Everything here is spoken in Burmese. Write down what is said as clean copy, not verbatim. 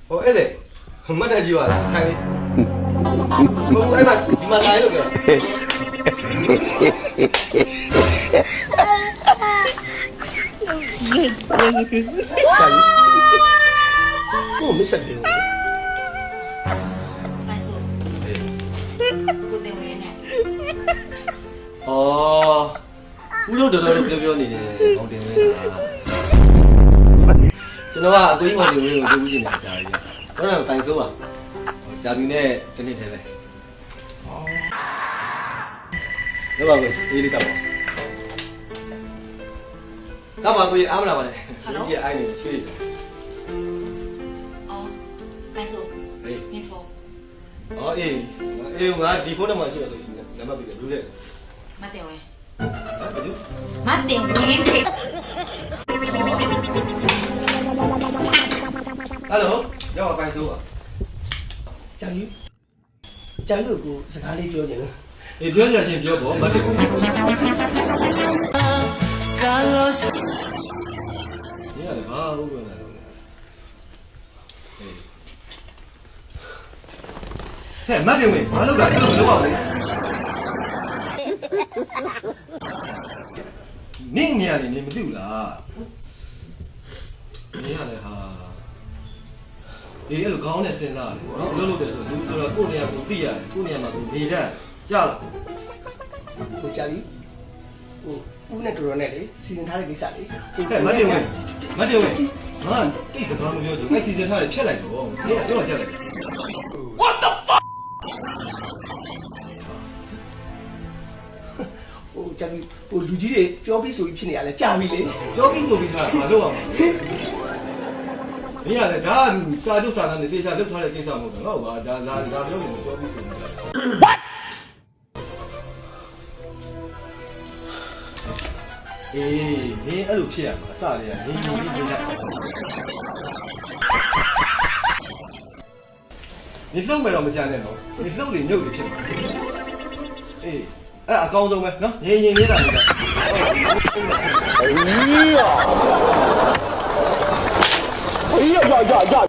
ဟိုအဲ့လေမတ်တက်ကြီးပါလားထိုင်လေးဘုံအဲ့မှာဒီမှာလာလို့ပြောကြာပြီကိုမဆက်ဘူး 来说，不得为难。 အော်ဦးလို့တော်တော်လေးပြောနေတယ်ကောင်းတင်ဝင်းကျွန်တော်ကအကိုကြီးမောင်တင်ဝင်းကိုပြောဦးနေတာကြာပြီကျွန်တော်ကတိုင်ဆိုးပါကြာပြီနဲ့တနေ့တည်းပဲလောက်ပါကိုအေးလေးကပ်ပါကပ်ပါကိုအားမလားပါနဲ့ဒီအိုင်းနေရှိတယ် 哦，来说， ဟေး 你说， အော်အေးငါဒီဖုန်းနံပါတ်ရှိတယ်ဆိုနံပါတ်ပြီးတယ်ဘူးလေ 没得为， ဘာလို့ 没得为的。 ဟယ်လိုရောက်ပါပိုင်ဆိုးပါကြာပြီကြာလို့ကိုစကားလေးပြောချင်တယ်အေးပြောကြချင်းပြောပေါ့မဖြစ်ဘူးကာလော့ဒီရဘာလို့ပြောနေလဲဟဲ့မတ်တင်ဝင်ဘာလုပ်တာလဲမလုပ်ပါဘူးနင်းနေရတယ်နေမသိဘူးလားနင်းရတယ်ဟာဒီအဲ့လိုခေါင်းနဲ့စဉ်းစားတယ်နော်လို့လို့တယ်ဆိုလူဆိုတော့ကိုယ်နေရာကိုသိရတယ်ကိုယ်နေရာမှာကိုနေရတယ်ကြားလားကိုကြားပြီဟိုဦးနဲ့တော်တော်နဲ့လေစီစဉ်ထားတဲ့ကိစ္စလေဟဲ့မတ်တင်ဝင်ငါကိစ္စဘာမှမပြောဘူးအဲ့စီစဉ်ထားတယ်ဖြတ်လိုက်တော့ဒီကတော့ကြားလိုက် What the fuck ဟိုကြာပြီဟိုလူကြီးတွေပြောပြီးဆိုပြီးဖြစ်နေရလဲကြာပြီလေပြောပြီးဆိုပြီးထားတာမလုပ်အောင်မင်းရတယ်ဒါစာချုပ်စာတမ်းနဲ့သေချာလုပ်ထားတဲ့ကိစ္စမဟုတ်ဘူးငါ့ဘာဒါပြောနေပြောပြီးဆိုနေတာ What အေးမင်းအဲ့လိုဖြစ်ရမှာအစလေးကနေနေလိုက်နေလှုပ်မယ်တော့မကြမ်းနဲ့တော့နေလှုပ်လေမြုပ်လေဖြစ်မှာအေးအဲ့အကောင်းဆုံးပဲနော်ငြိမ်နေတာလေ哎呀！哎呀呀呀呀